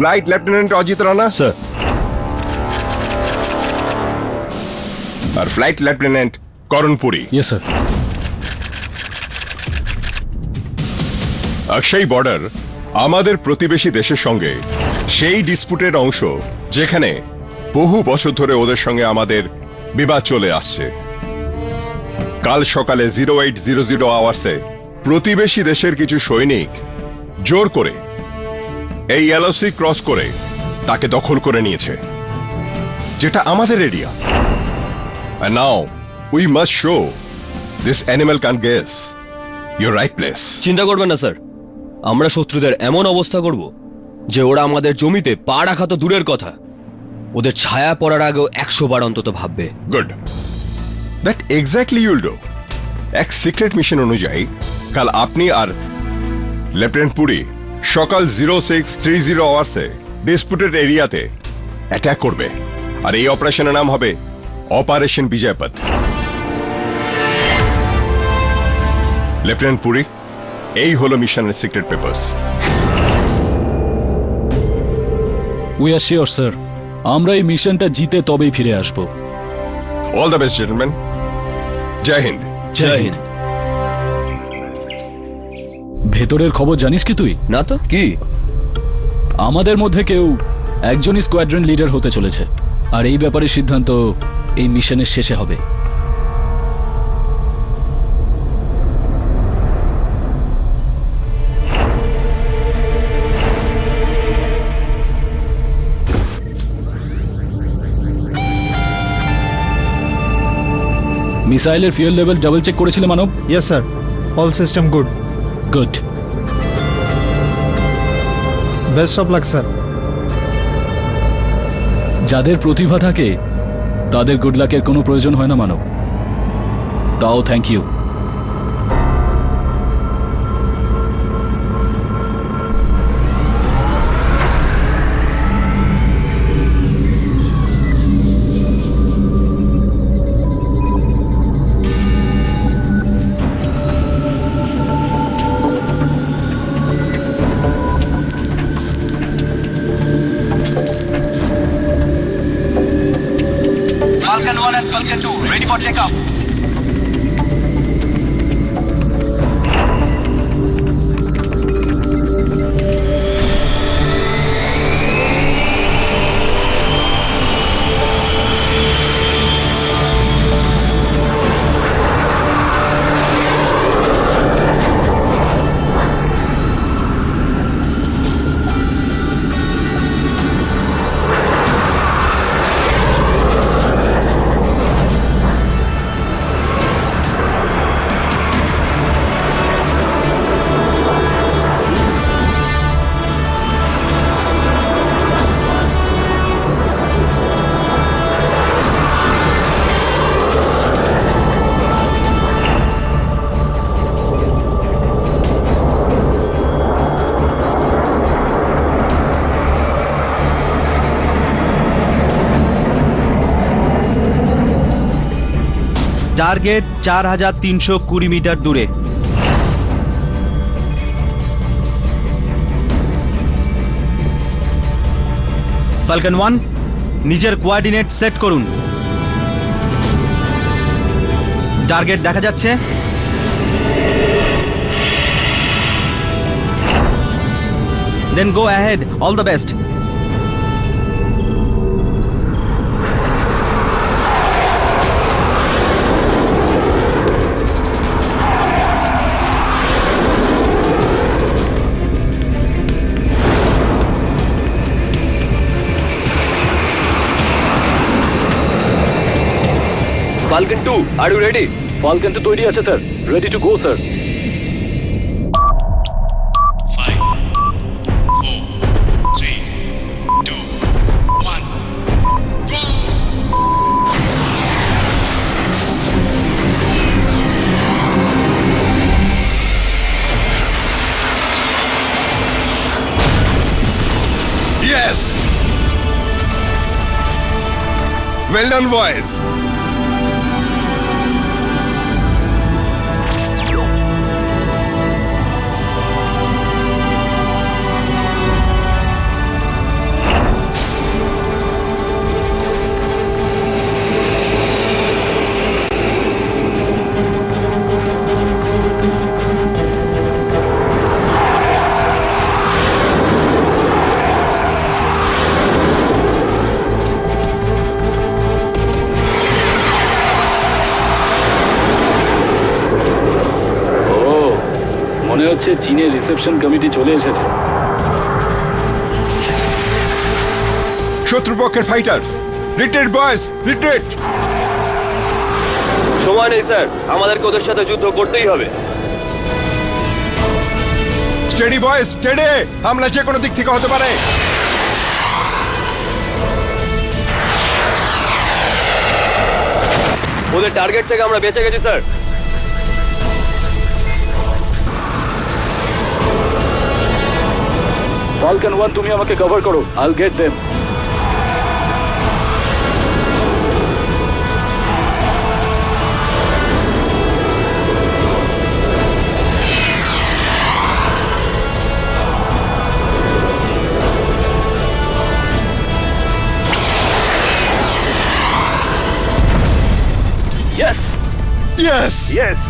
Flight lieutenant Ajit Rana sir. আর flight lieutenant Karan Puri. Yes sir. Aksai border আমাদের প্রতিবেশী দেশের সঙ্গে সেই ডিসপুটের অংশ যেখানে বহু বছর ধরে ওদের সঙ্গে আমাদের বিবাদ চলে আসছে। কাল সকালে 0800 আওয়ার্সে প্রতিবেশী দেশের কিছু সৈনিক জোর করে এই এলওসি ক্রস করে তাকে দখল করে নিয়েছে, যেটা আমাদের area. And now we must show this animal can't guess your right place. চিন্তা করবেন না স্যার, আমরা শত্রুদের এমন অবস্থা করব যে ওরা আমাদের জমিতে পা রাখা তো দূরের কথা, ওদের ছায়া পড়ার আগেও 100 বার অন্তত ভাববে। Good. That exactly you'll do. এক সিক্রেট মিশন অনুযায়ী কাল আপনি আর লেফটেন্যান্ট পুরী সকাল 0630 আওয়ার্সে ডিসপুটেড এরিয়াতে অ্যাটাক করবে, আর এই অপারেশনের নাম হবে অপারেশন বিজয়পথ। লেফটেন্যান্ট পুরী, এই হলো মিশনের secret papers. We are sure sir, আমরা এই মিশনটা জিতে তবেই ফিরে আসব। All the best gentleman. Jai Hind. Jai Hind. ভেতরের খবর জানিস কি তুই? না তো কি? আমাদের মধ্যে কেউ একজনই স্কোয়াড্রন লিডার হতে চলেছে, আর এই ব্যাপারে সিদ্ধান্ত এই মিশনের শেষে হবে। মিসাইলের ফিউয়েল লেভেল ডাবল চেক করেছিলে মানব? Yes, sir. All system good. Good. Best of luck, sir. যাদের প্রতিভা থাকে তাদের গুড লাকের কোনো প্রয়োজন হয় না মানব। তাও thank you. Falcon 1 and Falcon 2, ready for takeoff. Target 4320 metre দূরে। ফালকন 1 নিজের কোঅর্ডিনেট সেট করুন। টার্গেট দেখা যাচ্ছে। Then go ahead, all the best. Falcon 2, are you ready? Falcon 2 তৈরি আছে sir, ready to go sir. 5, 4, 3, 2, 1, go! Yes! Well done, boys. হচ্ছে চীনের reception committee চলে এসেছে। শত্রুপক্ষের ফাইটার রিট্রিট বয়েজ, রিট্রিট। সময় নেই স্যার, আমাদেরকে ওদের সাথে যুদ্ধ করতেই হবে। Steady boys, steady. হামলা যে কোনো দিক থেকে হতে পারে। ওদের টার্গেট থেকে আমরা বেঁচে গেছি স্যার। ফালকন 1 তুমি আমাকে কভার করো, I'll get them. Yes yes, yes,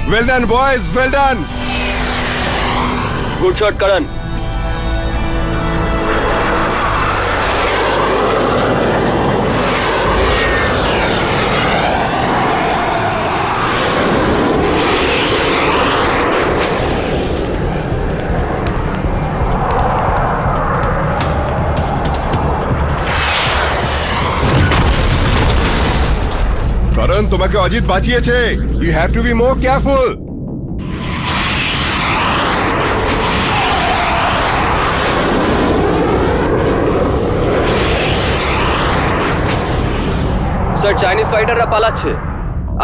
well done boys, well done. Good shot Karan. কারণ তোমাকে অজিত বাঁচিয়েছে। You have to be more careful. Sir Chinese ফাইটাররা পালাচ্ছে,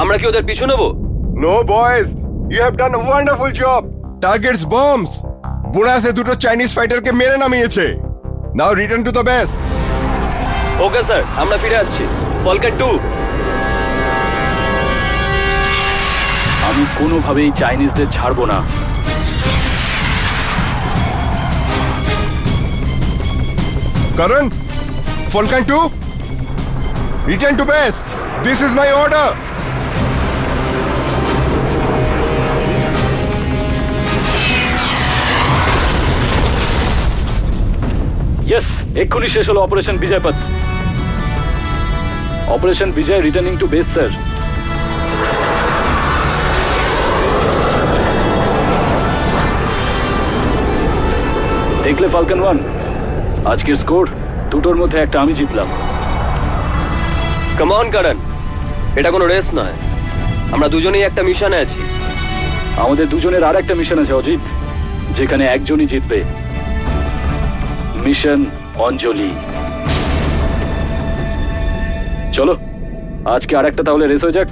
আমরা কি ওদের পিছু নেব? No boys, you have done a wonderful job. Targets bombs. বোনাসে দুটো চাইনিজ ফাইটারকে মেরে নামিয়েছে। Now return to the base. Okay sir, আমরা ফিরে আসছি। ফলকন 2। আমি কোনোভাবেই চাইনিজদের ছাড়বো না। Karan, Falcon 2, return to base. This is my order. Yes, এক্ষুনি শেষ হলো operation Vijaypath. Operation Vijay returning to base sir. দেখলে ফালকন 1, আজকের স্কোর দুটোর মধ্যে একটা আমি জিতলাম। কাম অন করণ, এটা কোনো রেস নয়, আমরা দুজনেই একটা মিশনে আছি। আমাদের দুজনের আর একটা মিশন আছে অজিত, যেখানে একজনই জিতবে। মিশন অঞ্জলি। চলো আজকে আর একটা তাহলে রেস হয়ে যাক।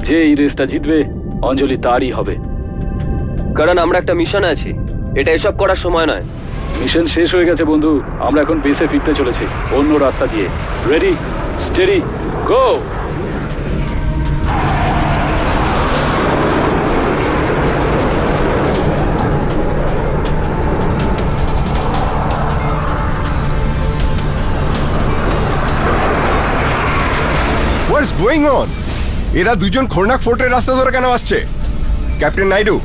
যে এই রেসটা জিতবে অঞ্জলি তারই হবে। কারণ আমরা একটা মিশনে আছি, এটা এসব করার সময় নয়। মিশন শেষ হয়ে গেছে বন্ধু, আমরা এখন বেসে ফিরতে চলেছি অন্য রাস্তা দিয়ে। Ready, steady, go. What's going on? এরা দুজন খোরনাক ফোর্টের রাস্তা ধরে কেন আসছে? Captain Naidu,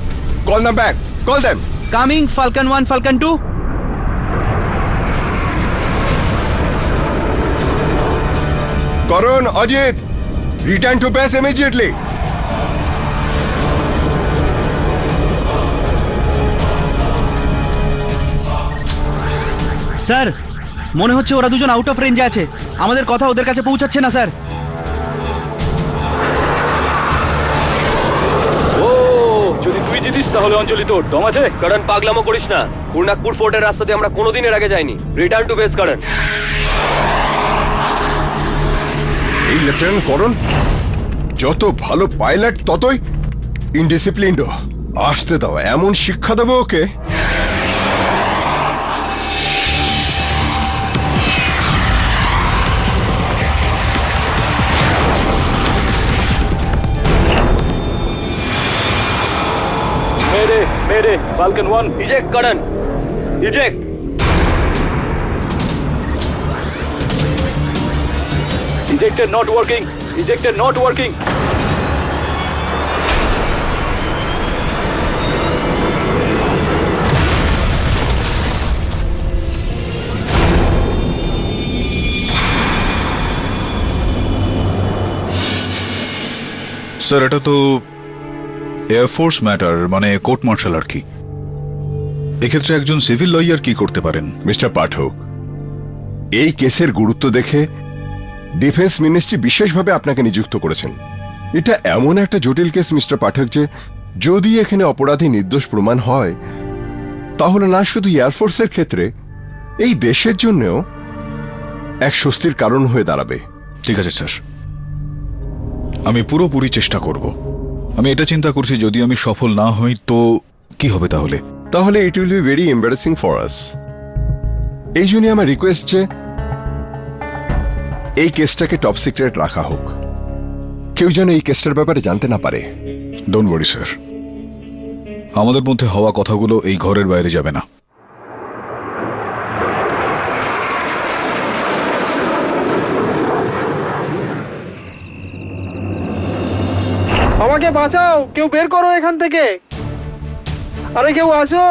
call them back. Call them. Coming falcon 1, falcon 2। Karan, Ajit, return to base immediately. Sir, মনে হচ্ছে ওরা দুজন আউট অফ রেঞ্জে আছে। আমাদের কথা ওদের কাছে পৌঁছাচ্ছে না স্যার। ও, যদি তুই জিতিস তাহলে অঞ্জলি তোর দম আছে। কারণ পাগলামো করিস না, পূর্ণাকপুর ফোর্টের রাস্তা দিয়ে আমরা কোনোদিন এর আগে যাইনি। রিটার্ন টু বেস করণ। এই লেফটেন্যান্ট করণ যত ভালো পাইলট ততই ইনডিসিপ্লিনড। আসতে দাও, এমন শিক্ষা দেবো ওকে। মেরে মেরে falcon 1 eject Karan, eject. Ejector not working. Ejector not working. Sir এটা তো এয়ারফোর্স ম্যাটার মানে কোর্ট মার্শাল আর কি। এক্ষেত্রে একজন সিভিল লয়ার কি করতে পারেন? মিস্টার পাঠক, এই কেসের গুরুত্ব দেখে ডিফেন্স মিনিস্ট্রি বিশেষভাবে আপনাকে নিযুক্ত করেছেন। এটা এমন একটা জটিল কেস মিস্টার পাঠক যে যদি এখানে অপরাধী নির্দোষ প্রমাণ হয় তাহলে না শুধু এয়ারফোর্সের ক্ষেত্রে, এই দেশের জন্যও এক স্বস্তির কারণ হয়ে দাঁড়াবে। ঠিক আছে স্যার, আমি পুরোপুরি চেষ্টা করব। আমি এটা চিন্তা করছি যদি আমি সফল না হই তো কি হবে তাহলে? তাহলে it will be very embarrassing for us. এই জন্য আমার রিকোয়েস্ট যে এই কেসটাকে টপ সিক্রেট রাখা হোক, কেউ যেন এই কেসটার ব্যাপারে জানতে না পারে। ডোন্ট ওয়ারি স্যার, আমাদের মধ্যে হওয়া কথাগুলো এই ঘরের বাইরে যাবে না। আমাকে বাঁচাও, কেউ বের করো এখান থেকে। আরে কেউ আসো,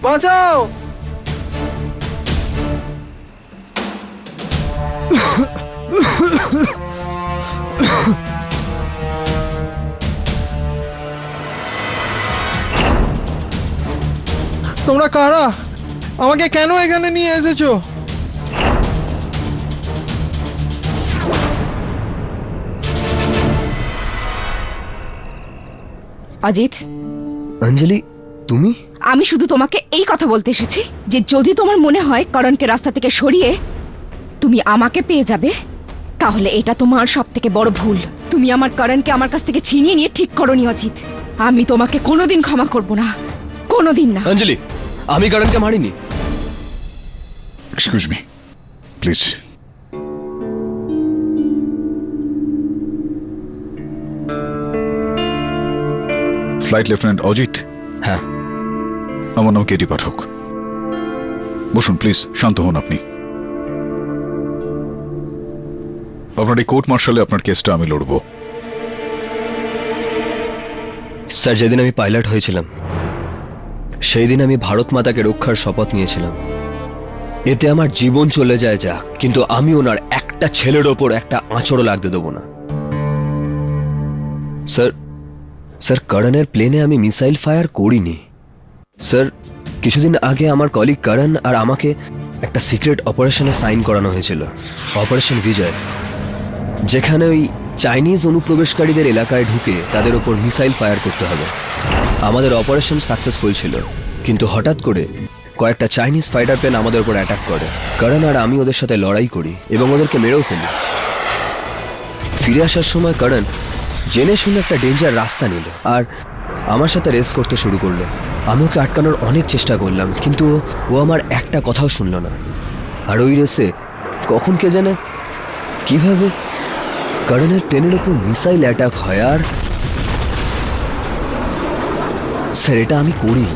বাঁচাও। তোমরা কারা? আমাকে কেন এখানে নিয়ে এসেছো? অজিত, অঞ্জলি, তুমি? আমি শুধু তোমাকে এই কথা বলতে এসেছি যে যদি তোমার মনে হয় করণকে রাস্তা থেকে সরিয়ে তুমি আমাকে পেয়ে যাবে, তাহলে এটা তোমার সবথেকে বড় ভুল। তুমি আমার করণকে আমার কাছ থেকে ছিনিয়ে নিয়ে ঠিক করনি অজিত। আমি তোমাকে কোনোদিন ক্ষমা করব না, কোনোদিন না। অঞ্জলি, আমি করণকে মারিনি। Excuse me please. Flight lieutenant Ajit? হ্যাঁ। আমার নাম কেটি পাঠক। বসুন প্লিজ, শান্ত হন আপনি। আপনার এই কোর্ট মার্শালে আপনার কেসটা আমি লড়ব। স্যার, যেদিন আমি পাইলট হয়েছিলাম সেই দিন আমি ভারত মাতাকে রক্ষার শপথ নিয়েছিলাম। এতে আমার জীবন চলে যায় যাক, কিন্তু আমি ওনার একটা ছেলের ওপর একটা আঁচড়ও লাগতে দেবো না। স্যার, করণের প্লেনে আমি মিসাইল ফায়ার করিনি। স্যার, কিছুদিন আগে আমার কলিগ করণ আর আমাকে একটা সিক্রেট অপারেশনে সাইন করানো হয়েছিল, অপারেশন বিজয়, যেখানে ওই চাইনিজ অনুপ্রবেশকারীদের এলাকায় ঢুকে তাদের ওপর মিসাইল ফায়ার করতে হবে। আমাদের অপারেশন সাকসেসফুল ছিল, কিন্তু হঠাৎ করে কয়েকটা চাইনিজ ফাইটার প্লেন আমাদের উপর অ্যাটাক করে। করণ আর আমি ওদের সাথে লড়াই করি এবং ওদেরকে মেরেও ফেলি। ফিরে আসার সময় করণ জেনে শুনে একটা ডেঞ্জার রাস্তা নিল আর আমার সাথে রেস করতে শুরু করলো। আমি ওকে আটকানোর অনেক চেষ্টা করলাম, কিন্তু ও আমার একটা কথাও শুনল না। আর ওই রেসে কখন কে জানে কিভাবে করণের প্লেনের উপর মিসাইল অ্যাটাক হয়। আর স্যার, এটা আমি করি।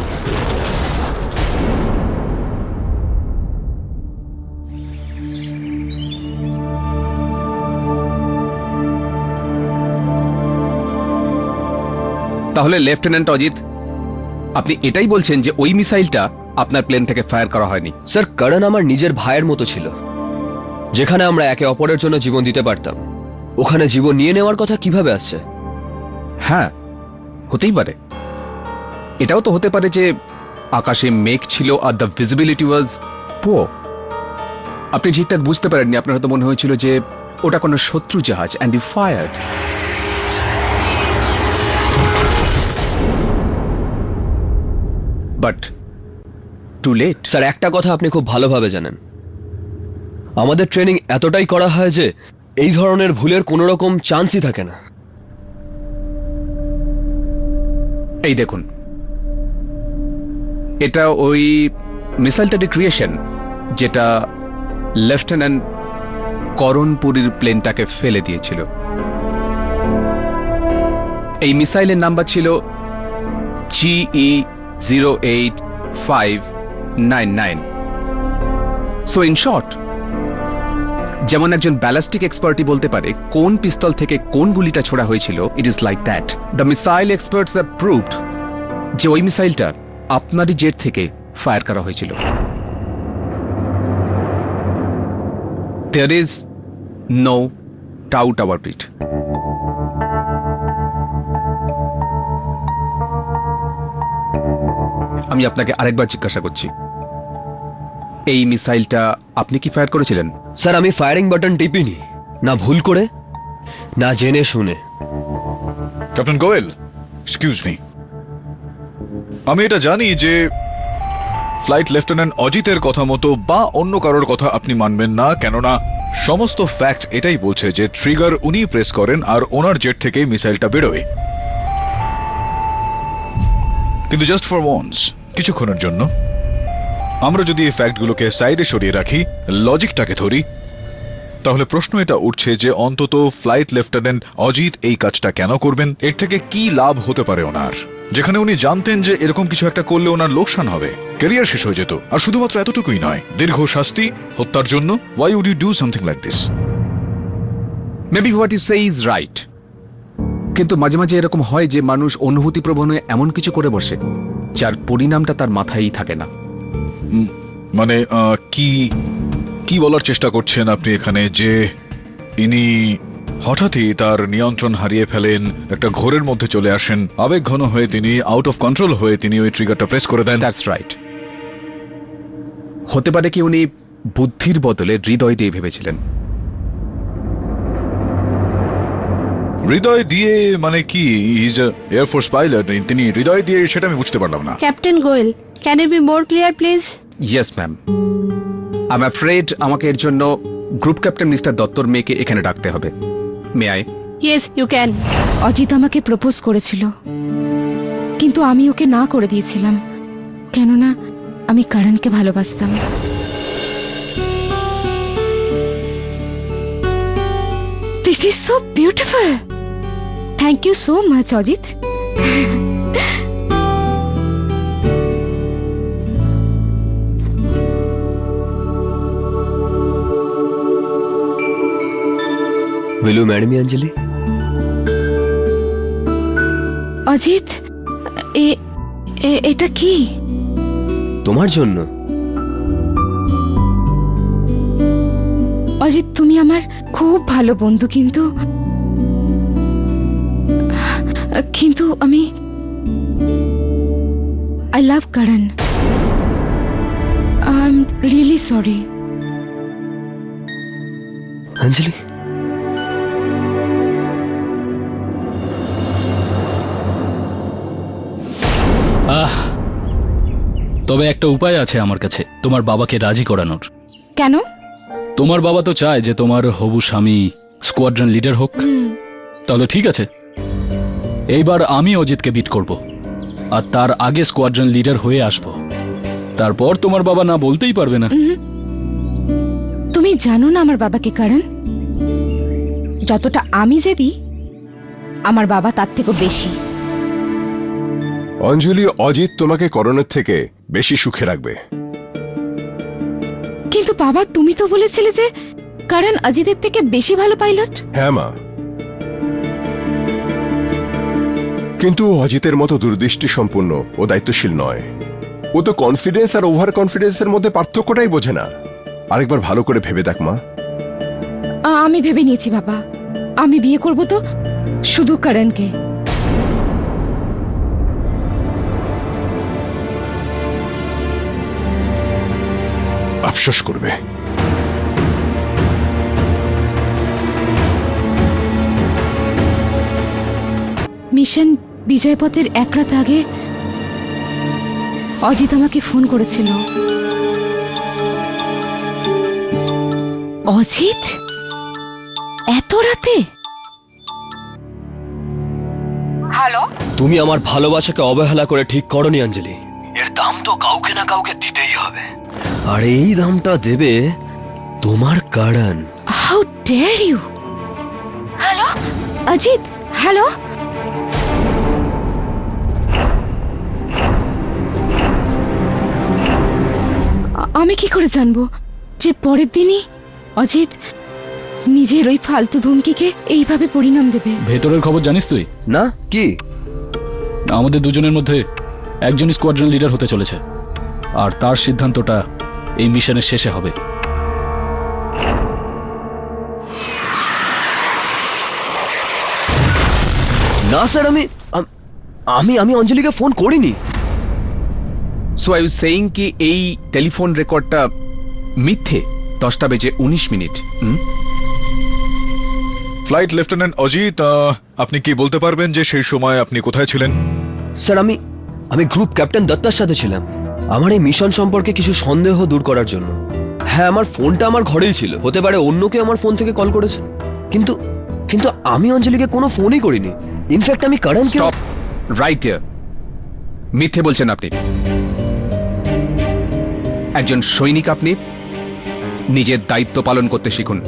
তাহলে লেফটেন্যান্ট অজিত, আপনি এটাই বলছেন যে ওই মিসাইলটা আপনার প্লেন থেকে ফায়ার করা হয়নি? স্যার, করণ আমার নিজের ভাইয়ের মতো ছিল। যেখানে আমরা একে অপরের জন্য জীবন দিতে পারতাম, ওখানে জীবন নিয়ে নেওয়ার কথা কিভাবে আসছে? হ্যাঁ, হতেই পারে। এটাও তো হতে পারে যে আকাশে মেঘ ছিল are the visibility was poor. আপনি ঠিকঠাক বুঝতে পারেননি, আপনার হয়তো মনে হয়েছিল যে ওটা কোনো শত্রু জাহাজ and you fired. But too late. Sir, একটা কথা আপনি খুব ভালোভাবে জানেন, আমাদের ট্রেনিং এতটাই করা হয় যে এই ধরনের ভুলের কোনো রকম চান্সই থাকে না। এই দেখুন, এটা ওই মিসাইলটারই ক্রিয়েশন যেটা লেফটেন্যান্ট করণপুরীর প্লেনটাকে ফেলে দিয়েছিল। এই মিসাইলের নাম্বার ছিল GE08599। সো ইন শর্ট, যেমন একজন ব্যালাস্টিক এক্সপার্টই বলতে পারে কোন পিস্তল থেকে কোন গুলিটা ছোড়া হয়েছিল, it is like that. The missile experts have proved যে ওই মিসাইলটা আপনারই জেট থেকে ফায়ার করা হয়েছিল। There is no doubt about it. আমি আপনাকে আরেকবার জিজ্ঞাসা করছি, এই মিসাইলটা আপনি কি ফায়ার করেছিলেন? স্যার আমি ফায়ারিং বাটন টিপিনি, না ভুল করে না জেনে শুনে। ক্যাপ্টেন গোয়েল, এক্সকিউজ মি, আমি এটা জানি যে ফ্লাইট লেফটেন্যান্ট অজিতের কথা মতো বা অন্য কারোর কথা আপনি মানবেন না, কেননা সমস্ত ফ্যাক্ট এটাই বলছে যে ট্রিগার উনি প্রেস করেন আর ওনার জেট থেকে মিসাইলটা বেরোয়। কিন্তু জাস্ট ফর ওয়ান্স, কিছুক্ষণের জন্য আমরা যদি এই ফ্যাক্টগুলোকে সাইডে সরিয়ে রাখি, লজিকটাকে ধরি, তাহলে প্রশ্ন এটা উঠছে যে অন্তত ফ্লাইট লেফটেন্যান্ট অজিত এই কাজটা কেন করবেন? এর থেকে কি লাভ হতে পারে ওনার, যেখানে উনি জানতেন যে এরকম কিছু একটা করলে ওনার লোকসান হবে, ক্যারিয়ার শেষ হয়ে যেত। আর শুধুমাত্র এতটুকুই নয়, দীর্ঘ শাস্তি, হত্যার জন্য। Why would you do something like this? Maybe what you say is right, কিন্তু মাঝে মাঝে এরকম হয় যে মানুষ অনুভূতিপ্রবণ হয়ে এমন কিছু করে বসে যার পরিণামটা তার মাথায়ই থাকে না। মানে কি কি বলার চেষ্টা করছেন আপনি এখানে? যে ইনি হঠাৎই তার নিয়ন্ত্রণ হারিয়ে ফেলেন, একটা ঘোরের মধ্যে চলে আসেন, আবেগঘন হয়ে তিনি আউট অফ কন্ট্রোল হয়ে তিনি ওই ট্রিগারটা প্রেস করে দেন? That's right. হতে পারে কি উনি বুদ্ধির বদলে হৃদয় দিয়ে ভেবেছিলেন। হৃদয় দিয়ে মানে কি? ইজ এয়ারফোর্স পাইলট, তিনি হৃদয় দিয়ে, সেটা আমি বুঝতে পারলাম না। Captain Goel, can you be more clear please? Yes ma'am, I am afraid আমাকে এর জন্য গ্রুপ ক্যাপ্টেন মিস্টার দত্তর মেয়েকে এখানে ডাকতে হবে। May I? Yes you can. Ajit আমাকে প্রপোজ করেছিল, কিন্তু আমি ওকে না করে দিয়েছিলাম, কেননা আমি করণকে ভালোবাসতাম। This is so beautiful. Thank you so much Ajit. Will you marry me, Anjali? Ajit, এটা কি? তোমার জন্য। অজিত, তুমি আমার খুব ভালো বন্ধু, কিন্তু আমি I love Karan. I am really sorry. Anjali, তবে একটা উপায় আছে আমার কাছে তোমার বাবাকে রাজি করানোর। কেন? তোমার বাবা তো চায় যে তোমার হবু স্বামী স্কোয়াড্রন লিডার হোক। তাহলে ঠিক আছে, এইবার আমি অজিতকে বিট করব, আর তার আগে স্কোয়াড্রন লিডার হয়ে আসব। তারপর তোমার বাবা না বলতেই পারবে না। তুমি জানো না আমার বাবাকে করণ, যতটা আমি জেদি আমার বাবা তার থেকে বেশি। অঞ্জলি, অজিত তোমাকে করণের থেকে বেশি সুখে রাখবে। কিন্তু বাবা, তুমি তো বলেছিলে যে করণ অজিতের থেকে বেশি ভালো পাইলট। হ্যাঁ মা, কিন্তু অজিতের মতো দূরদৃষ্টি সম্পন্ন ও দায়িত্বশীল নয়। ও তো কনফিডেন্স আর ওভার কনফিডেন্সের মধ্যে পার্থক্যটাই বোঝে না। আরেকবার ভালো করে ভেবে দেখ মা। আমি ভেবে নিয়েছি বাবা, আমি বিয়ে করব তো শুধু করণকে। আফসোস করবে। মিশন বিজয়পথের এক রাত আগে অজিত আমাকে ফোন করেছিল। অজিত? এত রাতে? হ্যালো? তুমি আমার ভালোবাসাকে অবহেলা করে ঠিক করনি অঞ্জলি। এর দাম তো কাউকে না কাউকে দিতেই হবে, আর এই দামটা দেবে তোমার Karan. How dare you! Hello Ajit, hello? আমি কি করে জানবো যে পরের দিনই অজিত নিজের ওই ফালতু ধমকিকে এইভাবে পরিণাম দেবে? ভেতরের খবর জানিস তুই? না, কি? আমাদের দুজনের মধ্যে একজন স্কোয়াড্রন লিডার হতে চলেছে, আর তার সিদ্ধান্তটা এই মিশনের শেষে হবে। না স্যার, আমি অঞ্জলিকে ফোন করিনি। সো আই ওয়াজ সেইং কি এই টেলিফোন রেকর্ডটা মিথ্যে। 10টা বেজে 19 মিনিট। ফ্লাইট লেফটেন্যান্ট অজিত, আপনি কি বলতে পারবেন যে সেই সময় আপনি কোথায় ছিলেন? স্যার আমি গ্রুপ ক্যাপ্টেন দত্তার সাথে ছিলাম আমার এই মিশন সম্পর্কে কিছু সন্দেহ দূর করার জন্য। হ্যাঁ, আমার ফোনটা আমার ঘরেই ছিল, হতে পারে অন্য কেউ আমার ফোন থেকে কল করেছে, কিন্তু কিন্তু আমি অঞ্জলিকে কোনো ফোনই করিনি। ইনফ্যাক্ট আমি করণকে স্টপ রাইট হিয়ার। মিথ্যে বলছেন আপনি। একজন সৈনিক আপনি, নিজের দায়িত্ব পালন করতে শিখুন।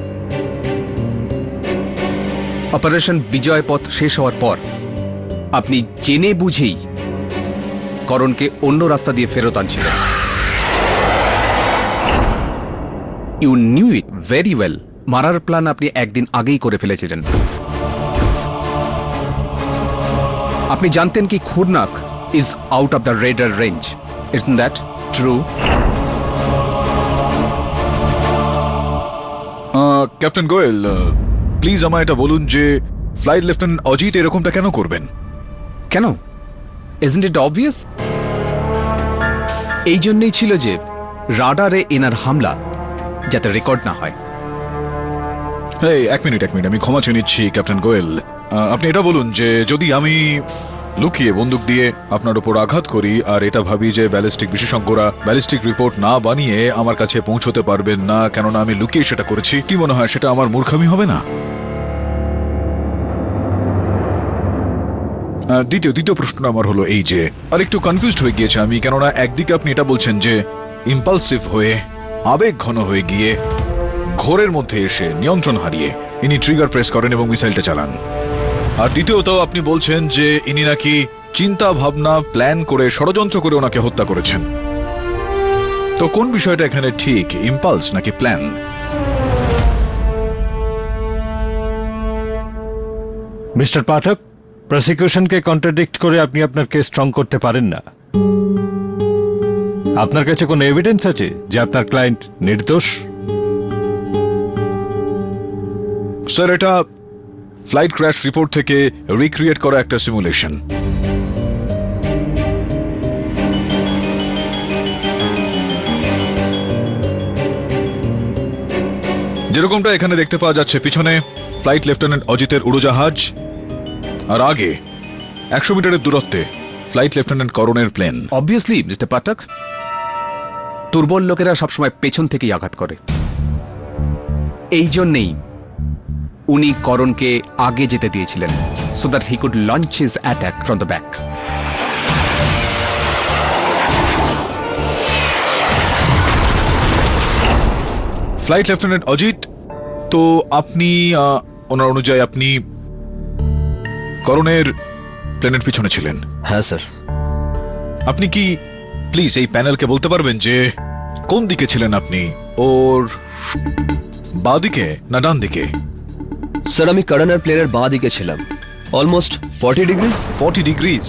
অপারেশন বিজয় পথ শেষ হওয়ার পর আপনি জেনে বুঝেই করণকে অন্য রাস্তা দিয়ে ফেরত আনছিলেন। You knew it very well. মারার প্ল্যান আপনি একদিন আগেই করে ফেলেছিলেন। আপনি জানতেন কি Khurnak is out of the radar range. It's that true? Captain Goel, please আমায় এটা বলুন যে ফ্লাইট লেফটেন্যান্ট অজিত এরকমটা কেন করবেন? কেন? Isn't it obvious? এই জন্যই ছিল যে রাডারে এনার হামলা যাতে রেকর্ড না হয়। এই এক মিনিট আমি ক্ষমা চেয়ে নিচ্ছি ক্যাপ্টেন গোয়েল। আপনি এটা বলুন যে যদি আমি লুকিয়ে বন্দুক দিয়ে আপনার উপর আঘাত করি আর এটা ভাবি যে ব্যালিস্টিক বিশেষজ্ঞরা ব্যালিস্টিক রিপোর্ট না বানিয়ে আমার কাছে পৌঁছতে পারবেন না কেননা আমি লুকিয়ে সেটা করেছি, কি মনে হয় সেটা আমার মূর্খামি হবে না? দ্বিতীয় প্রশ্ন আমার হলো এই যে আর একটু কনফিউজড হয়ে গিয়েছে আমি, কেননা একদিকে আপনি এটা বলছেন যে ইম্পালসিভ হয়ে আবেগ ঘন হয়ে গিয়ে ঘোরের মধ্যে এসে নিয়ন্ত্রণ হারিয়ে ইনি ট্রিগার প্রেস করেন এবং মিসাইলটা চালান, আর দ্বিতীয়ত আপনি বলছেন যে ইনি নাকি চিন্তা ভাবনা প্ল্যান করে ষড়যন্ত্র করে ওনাকে হত্যা করেছেন। তো কোন বিষয়টা এখানে ঠিক, ইম্পালস নাকি প্ল্যান? মিস্টার পাঠক, প্রসিকিউশনকে কন্ট্রাডিক্ট করে আপনি আপনার কেস স্ট্রং করতে পারেন না। আপনার কাছে কোনো এভিডেন্স আছে যে আপনার ক্লায়েন্ট নির্দোষ? স্যার, এটা ফ্লাইট ক্র্যাশ রিপোর্ট থেকে রিক্রিয়েট করা একটা সিমুলেশন। যেরকমটা এখানে দেখতে পাওয়া যাচ্ছে, পিছনে ফ্লাইট লেফটেন্যান্ট অজিতের উড়োজাহাজ আর আগে 100 মিটারের দূরত্বে ফ্লাইট লেফটেন্যান্ট করণের প্লেন। অবভিয়াসলি মিস্টার পাঠক, দুর্বল লোকেরা সবসময় পেছন থেকেই আঘাত করে। এই জন্যেই উনি করণকে আগে যেতে দিয়েছিলেন, so that he could launch his attack from the back. Flight lieutenant Ajit, তো আপনি ওনার অনুযায়ী আপনি করণের প্লেনের পিছনে ছিলেন? হ্যাঁ স্যার। আপনি কি প্লিজ এই প্যানেলকে বলতে পারবেন যে কোন দিকে ছিলেন আপনি, ওর বাঁ দিকে না ডান দিকে? স্যার, আমি করণের প্লেনের বাঁ দিকে ছিলাম, অলমোস্ট 40 ডিগ্রিজ। 40 ডিগ্রিজ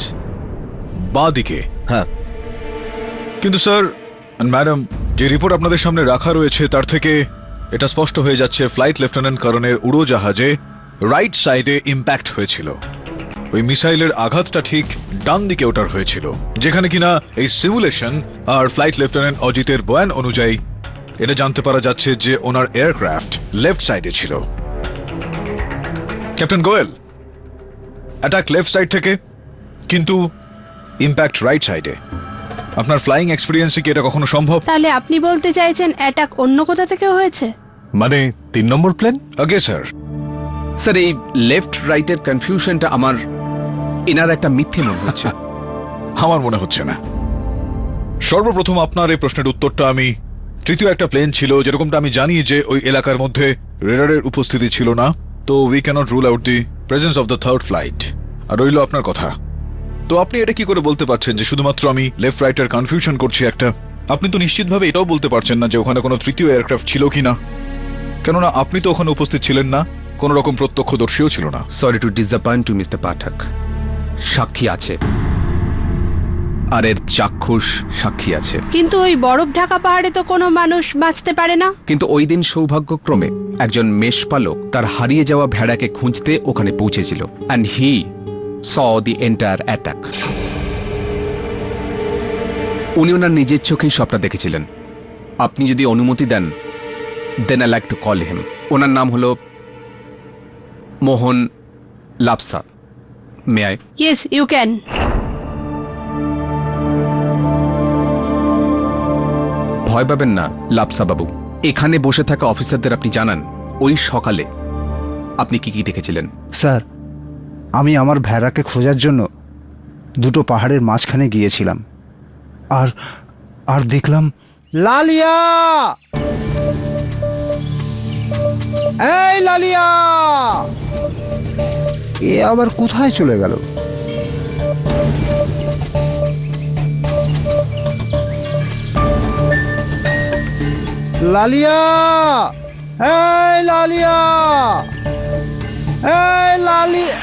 বাঁ দিকে? হ্যাঁ। কিন্তু স্যার, ম্যাডাম, যে রিপোর্ট আপনাদের সামনে রাখা রয়েছে তার থেকে এটা স্পষ্ট হয়ে যাচ্ছে ফ্লাইট লেফটেন্যান্ট করণের উড়োজাহাজে রাইট সাইডে ইম্প্যাক্ট হয়েছিল। ওই মিসাইলের আঘাতটা ঠিক ডান দিকে ওটার হয়েছিল, যেখানে কিনা এই সিমুলেশন আর ফ্লাইট লেফটেন্যান্ট অজিতের বয়ান অনুযায়ী এটা জানতে পারা যাচ্ছে যে ওনার এয়ারক্রাফট লেফট সাইডে ছিল। Captain Goel, attack left side থেকে কিন্তু ইম্প্যাক্ট রাইট সাইডে। আপনার ফ্লাইং এক্সপিরিয়েন্সে কি এটা কখনো সম্ভব? তাহলে আপনি বলতে চাইছেন অ্যাটাক অন্য কোথা থেকে হয়েছে? মানে 3 নম্বর প্লেন? Okay sir. স্যার, এই লেফট রাইটের কনফিউশনটা আমার এনার একটা মিথ্যে মনে হচ্ছে। আমার মনে হচ্ছে না। সর্বপ্রথম আপনার এই প্রশ্নের উত্তরটা আমি তৃতীয় একটা প্লেন ছিল, যেরকমটা আমি জানি যে ওই এলাকার মধ্যে রেডারের উপস্থিতি ছিল না, তো we cannot rule out the presence of the third flight. আর রইল আপনার কথা। তো আপনি এটা কি করে বলতে পারছেন যে শুধুমাত্র আমি লেফট রাইটের কনফিউশন করছি একটা? আপনি তো নিশ্চিতভাবে এটাও বলতে পারছেন না যে ওখানে কোনো তৃতীয় এয়ারক্রাফট ছিল কিনা, কেননা আপনি তো ওখানে উপস্থিত ছিলেন না, কোন রকম প্রত্যক্ষদর্শীও ছিল না। Sorry to disappoint to mister Pathak, সাক্ষী আছে, আর এর চাক্ষুষ সাক্ষী আছে। কিন্তু ওই বরফ ঢাকা পাহাড়ে তো কোনো মানুষ বাঁচতে পারে না। কিন্তু ওই দিন সৌভাগ্যক্রমে একজন মেষপালক তার হারিয়ে যাওয়া ভেড়াকে খুঁজতে ওখানে পৌঁছেছিল, and he saw the entire attack. উনি ওনার নিজের চোখেই সবটা দেখেছিলেন। আপনি যদি অনুমতি দেন, then I like to call him. ওনার নাম হলো Mohan Lapsa. May I? Yes, you can. ভয় পাবেন না লাপসা বাবু। এখানে বসে থাকা অফিসারদের আপনি জানান ওই সকালে আপনি কি কি দেখেছিলেন। স্যার, আমি আমার ভেড়াকে খোঁজার জন্য দুটো পাহাড়ের মাঝখানে গিয়েছিলাম, আর আর দেখলাম লালিয়া। এই লালিয়া, এ আবার কোথায় চলে গেল? লালিয়া, এই লালিয়া, এই লালিয়া।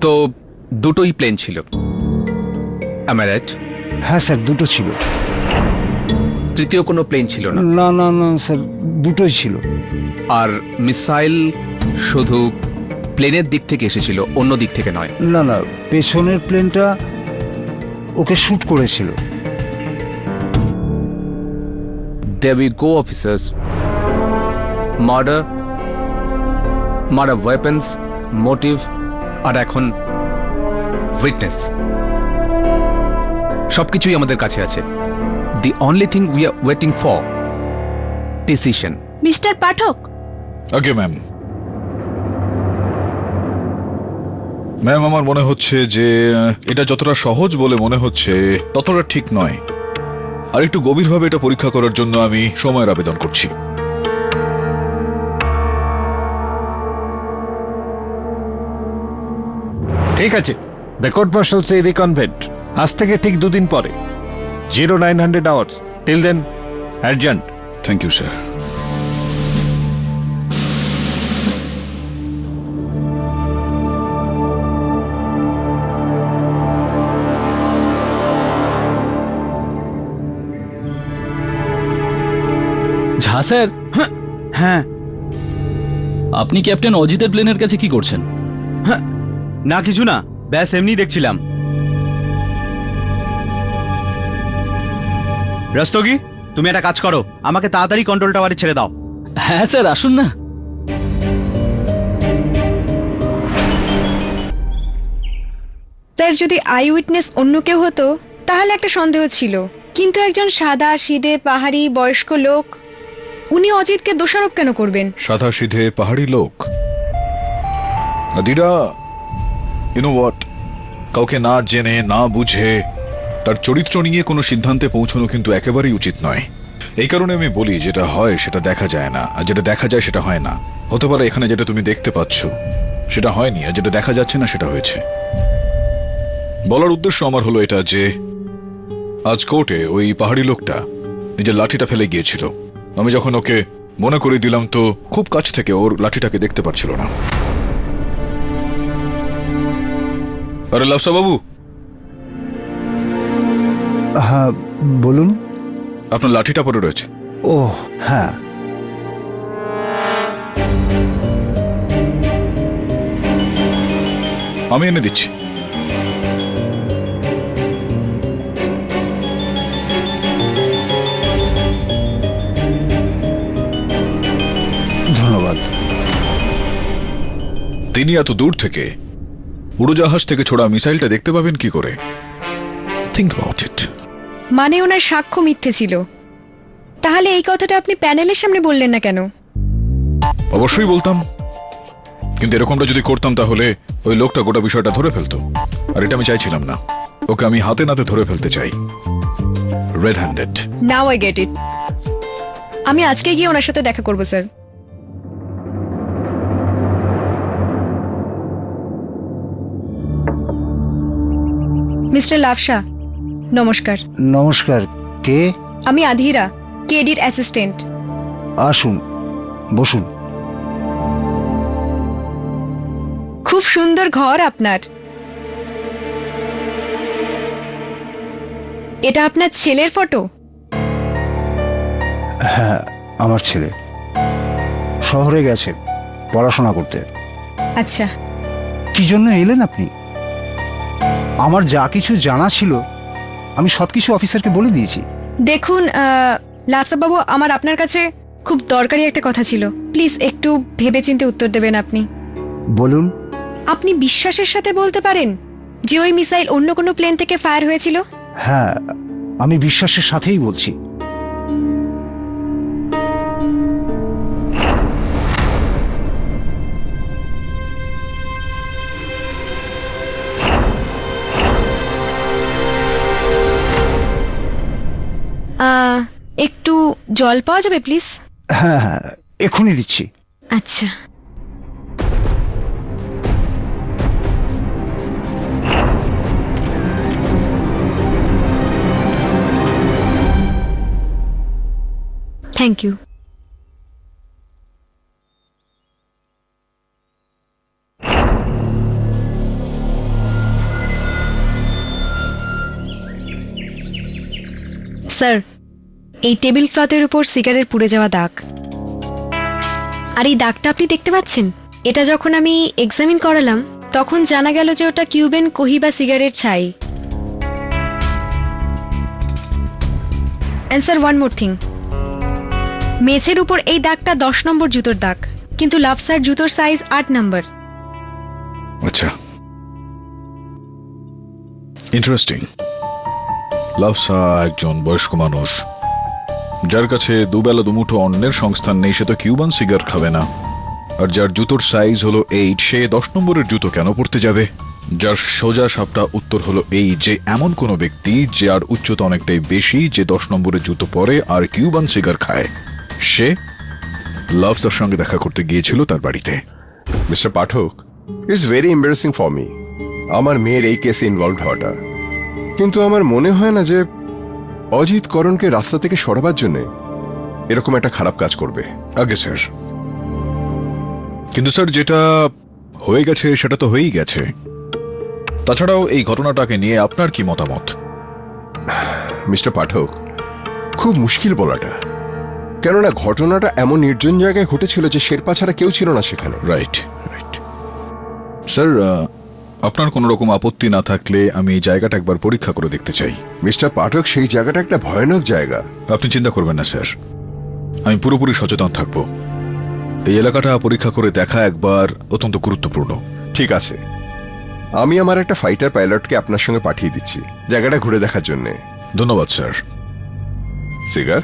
তো দুটোই প্লেন ছিল, am I right? হ্যাঁ স্যার, দুটো ছিল। তৃতীয় কোনো প্লেন ছিল না? না না না স্যার, দুটোই ছিল। আর মিসাইল শুধু প্লেনের দিক থেকে এসেছিল, অন্য দিক থেকে নয়? না না, পেছনের প্লেনটা ওকে শুট করেছিল। There we go, officers. Murder, weapons, motive, আর এখন উইটনেস। সবকিছুই আমাদের কাছে আছে। The only thing we are waiting for, decision. Mister Pathak, okay ma'am. Ma'am, আমার মনে হচ্ছে যে এটা যতটা সহজ বলে মনে হচ্ছে ততটা ঠিক নয়। আর একটু গভীরভাবে এটা পরীক্ষা করার জন্য আমি সময়ের আবেদন করছি। ঠিক আছে, the court martial's a reconvened আজ থেকে ঠিক 2 দিন পরে, 0900 hours. Till then adjutant. Thank you sir. Jha sir. হ্যাঁ, আপনি ক্যাপ্টেন অজিতের প্লেনের কাছে কি করছেন? না কিছু না, ব্যাস এমনি দেখছিলাম। রস্তগি, তুমি একটা কাজ করো, আমাকে তাড়াতাড়ি কন্ট্রোল টাওয়ারে ছেড়ে দাও। হ্যাঁ স্যার, আসুন না। স্যার, যদি আই উইটনেস অন্য কেউ হতো তাহলে একটা সন্দেহ ছিল, কিন্তু একজন সাদা সিধে পাহাড়ি বয়স্ক লোক, উনি অজিতকে দোষারোপ কেন করবেন? সাদা সিধে পাহাড়ি লোক আদিরা, ইউ নো হোয়াট, কাউকে না জেনে না বুঝে তার চরিত্র নিয়ে কোনো সিদ্ধান্তে পৌঁছানো কিন্তু একেবারেই উচিত নয়। এই কারণে আমি বলি, যেটা হয় সেটা দেখা যায় না, আর যেটা দেখা যায় সেটা হয় না। হতে পারে এখানে যেটা তুমি দেখতে পাচ্ছ সেটা হয়নি, আর যেটা দেখা যাচ্ছে না সেটা হয়েছে। বলার উদ্দেশ্য আমার হলো এটা যে আজ কোর্টে ওই পাহাড়ি লোকটা নিজের লাঠিটা ফেলে গিয়েছিল। আমি যখন ওকে মনে করে দিলাম তো খুব কাছ থেকে ওর লাঠিটাকে দেখতে পারছিল না। আরে লাফসা বাবু। হ্যাঁ বলুন। আপনার লাঠিটা পড়ে রয়েছে। ও হ্যাঁ, আমি এনে দিচ্ছি। ধন্যবাদ। তিনি এত দূর থেকে উড়োজাহাজ থেকে ছোড়া মিসাইলটা দেখতে পাবেন কি করে? Think about it. মানে ওনার সাক্ষ্য মিথ্যে ছিল, তাহলে এই কথাটা আপনি প্যানেলের সামনে বললেন না কেন? অবশ্যই বলতাম, কিন্তু এরকমটা যদি করতাম তাহলে ওই লোকটা গোটা বিষয়টা ধরে ফেলতো, আর এটা আমি চাইছিলাম না। ওকে আমি হাতে নাতে ধরে ফেলতে চাই, red handed. Now I get it. আমি আজকে গিয়ে ওনার সাথে দেখা করব স্যার। মিস্টার লাফসা, নমস্কার। নমস্কার। কে? আমি আধিরা, কেডির অ্যাসিস্ট্যান্ট। আসুন, বসুন। খুব সুন্দর ঘর আপনার। এটা আপনার ছেলের ফটো? হ্যাঁ, আমার ছেলে শহরে গেছে পড়াশোনা করতে। আচ্ছা, কি জন্য এলেন আপনি? আমার যা কিছু জানা ছিল আমি সব কিছু অফিসারকে বলে দিয়েছি। দেখুন লাফসাব বাবু, আমার আপনার কাছে খুব দরকারি একটা কথা ছিল। প্লিজ একটু ভেবেচিন্তে উত্তর দেবেন আপনি। বলুন। আপনি বিশ্বাসের সাথে বলতে পারেন যে ওই মিসাইল অন্য কোনো প্লেন থেকে ফায়ার হয়েছিল? হ্যাঁ, আমি বিশ্বাসের সাথেই বলছি। একটু জল পাওয়া যাবে প্লিজ? হ্যাঁ হ্যাঁ, এক্ষুনি দিচ্ছি। আচ্ছা। Thank you. স্যার, এই টেবিল ক্লথের উপর সিগারেট পুড়ে যাওয়া দাগ। আর এই দাগটা আপনি দেখতে পাচ্ছেন? এটা যখন আমি এক্সামিন করালাম তখন জানা গেল যে ওটা কিউবেন কোহিবা সিগারেট ছাই। And sir, one more thing, মেঝের উপর এই দাগটা 10 নম্বর জুতোর দাগ, কিন্তু লাফসার জুতোর সাইজ 8 নম্বর। আচ্ছা, ইন্টারেস্টিং। লাফসা একজন বয়স্ক মানুষ যার কাছে দুবেলা দুমুঠো অন্যের সংস্থান নেই, সে তো কিউবান সিগার খাবে না। আর যার জুতোর সাইজ হলো 8, সে 10 নম্বরের জুতো কেন পড়তে যাবে? যার সোজা সাপটা উত্তর হলো এই যে এমন কোন ব্যক্তি যার উচ্চতা অনেকটাই বেশি, যে 10 নম্বরের জুতো পরে আর কিউবান সিগার খায়, সে লাফসার সঙ্গে দেখা করতে গিয়েছিল তার বাড়িতে। Mister Pathak, it's very embarrassing for me আমার মেয়ের এই কেসে ইনভলভ হওয়াটা। কিন্তু আমার মনে হয় না যে অজিত করণকে রাস্তা থেকে সরাবার জন্য এরকম একটা খারাপ কাজ করবে। আগে স্যার, কিন্তু স্যার যেটা হয়ে গেছে সেটা তো হয়েই গেছে। তাছাড়াও এই ঘটনাটাকে নিয়ে আপনার কি মতামত? মিস্টার পাঠক, খুব মুশকিল বলাটা, কেননা ঘটনাটা এমন নির্জন জায়গায় ঘটেছিল যে শেরপা ছাড়া কেউ ছিল না সেখানে। Right right. স্যার, আপনার কোনো রকম আপত্তি না থাকলে আমি এই জায়গাটা একবার পরীক্ষা করে দেখতে চাই। মিস্টার পাঠক, সেই জায়গাটা একটা ভয়ানক জায়গা। আপনি চিন্তা করবেন না স্যার, আমি পুরোপুরি সচেতন থাকব। এই এলাকাটা পরীক্ষা করে দেখা একবার অত্যন্ত গুরুত্বপূর্ণ। ঠিক আছে, আমি আমার একটা ফাইটার পাইলটকে আপনার সঙ্গে পাঠিয়ে দিচ্ছি জায়গাটা ঘুরে দেখার জন্য। ধন্যবাদ sir. Cigar?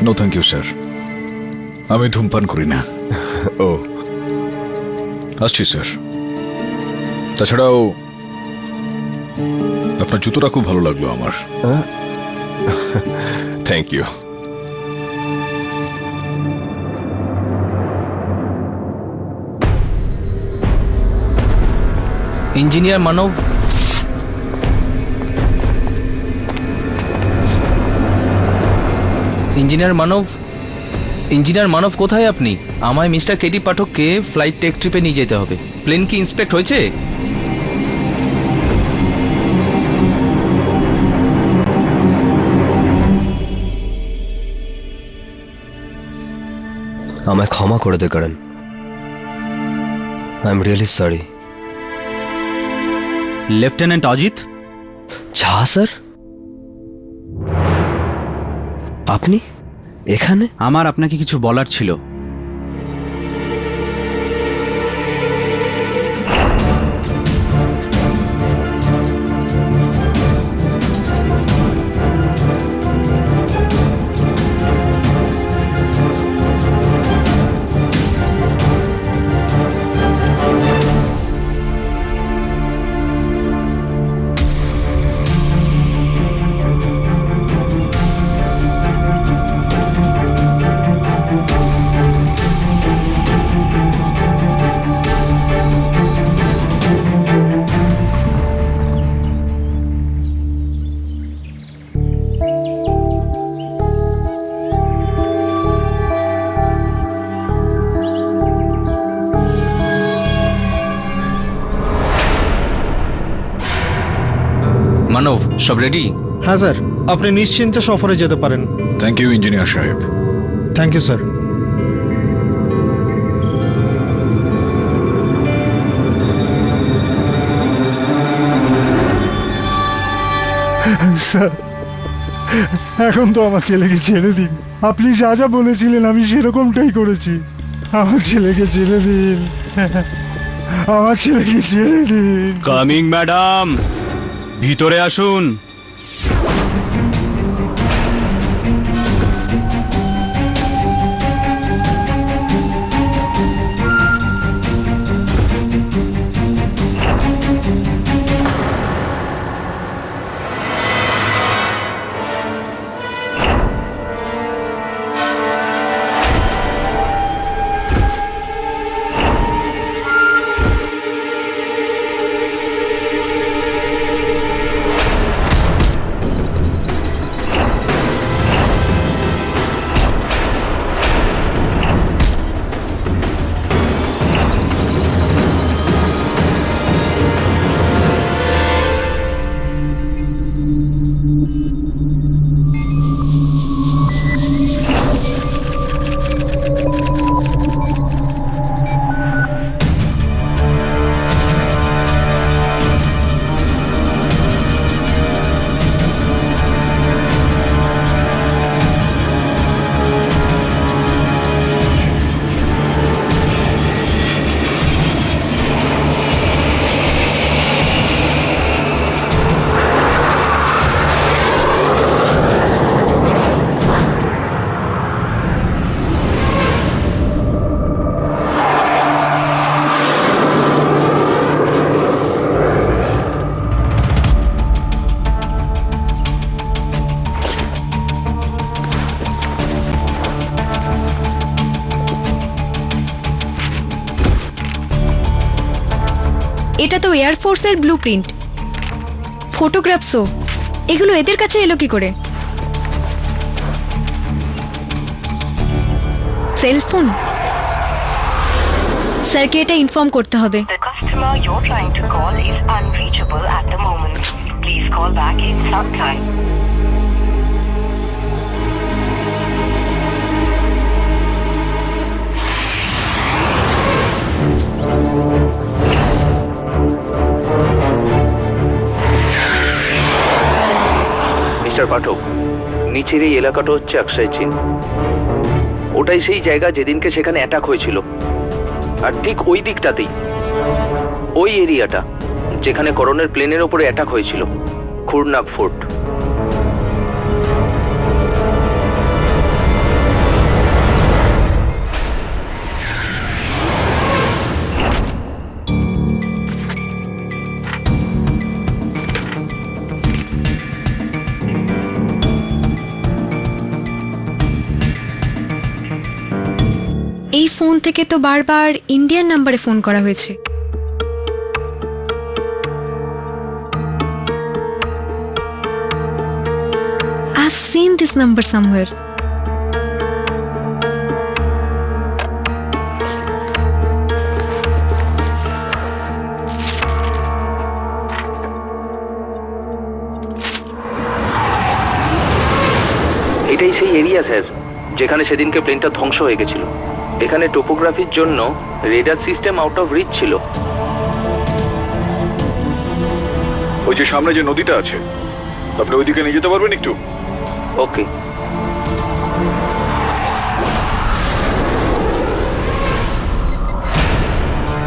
No thank you sir, আমি ধূমপান করি না। ও, আসছি স্যার। তাছাড়াও আপনার জুতোটা খুব ভালো লাগলো আমার। Thank you. Engineer Manav, engineer Manav কোথায় আপনি? আমায় মিস্টার কেটি পাঠককে ফ্লাইট টেক ট্রিপে নিয়ে যেতে হবে। প্লেন কি ইন্সপেক্ট হয়েছে? আমায় ক্ষমা করে দে Karan, I am really sorry. Lieutenant Ajit? Jha sir, আপনি এখানে? আমার আপনাকে কিছু বলার ছিল। মানব সব রেডি? হ্যাঁ স্যার, আপনি নিশ্চিন্তে সফরে যেতে পারেন। থ্যাংক ইউ ইঞ্জিনিয়ার সাহেব। Thank you sir. স্যার, এখন তো আমার ছেলেকে ছেড়ে দিন। আপনি যা যা বলেছিলেন আমি সেরকমটাই করেছি। আমার ছেলেকে ছেড়ে দিন, আমার ছেলেকে ছেড়ে দিন। কামিং ম্যাডাম, ভিতরে আসুন। এটা তো এয়ারফোর্সের ব্লুপ্রিন্ট, ফটোগ্রাফসও। এগুলো এদের কাছে এলো কি করে? সেলফোন? স্যারকে এটা ইনফর্ম করতে হবে। The customer you're trying to call is unreachable at the moment. Please call back in some time. Mister Pathak, নিচের এই এলাকাটা হচ্ছে অক্ষয় চীন। ওটাই সেই জায়গা যেদিনকে সেখানে অ্যাটাক হয়েছিল। আর ঠিক ওই দিকটাতেই, ওই এরিয়াটা যেখানে করণের প্লেনের ওপরে অ্যাটাক হয়েছিল, খুরনাক ফোর্ট। এই ফোন থেকে তো বারবার ইন্ডিয়ান নাম্বারে ফোন করা হয়েছে। I've seen this number somewhere. এটাই সেই এরিয়া স্যার, যেখানে সেদিনকে প্লেনটা ধ্বংস হয়ে গেছিল। এখানে টোপোগ্রাফির জন্য radar system out of reach ছিল। ওই যে সামনে যে নদীটা আছে, আপনি ওইদিকে নিয়ে যেতে পারবেন একটু? ওকে।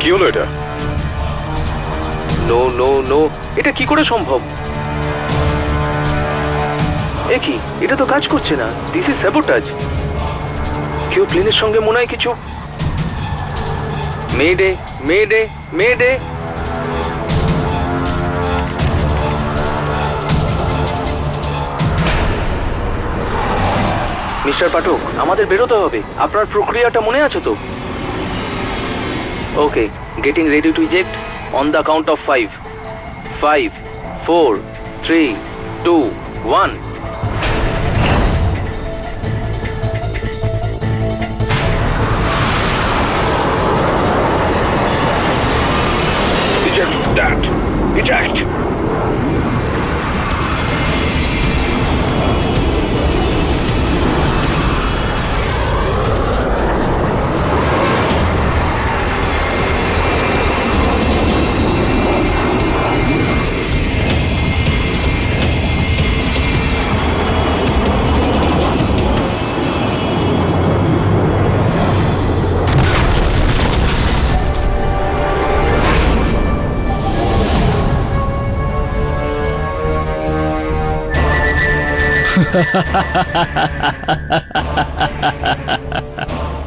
কি হলো এটা? নো নো নো, এটা কি করে সম্ভব? এ কি, এটা তো কাজ করছে না। This is sabotage. কেউ প্লেনের সঙ্গে মনে হয় কিছু। মেডে মেডে মেডে। মিস্টার পাঠক, আমাদের বেরোতে হবে। আপনার প্রক্রিয়াটা মনে আছে তো? Okay, getting ready to eject on the count of 5. 5, 4, 3, 2, 1. Eject that. Eject.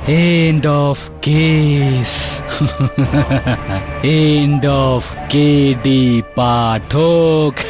End of case. End of KD Pathok.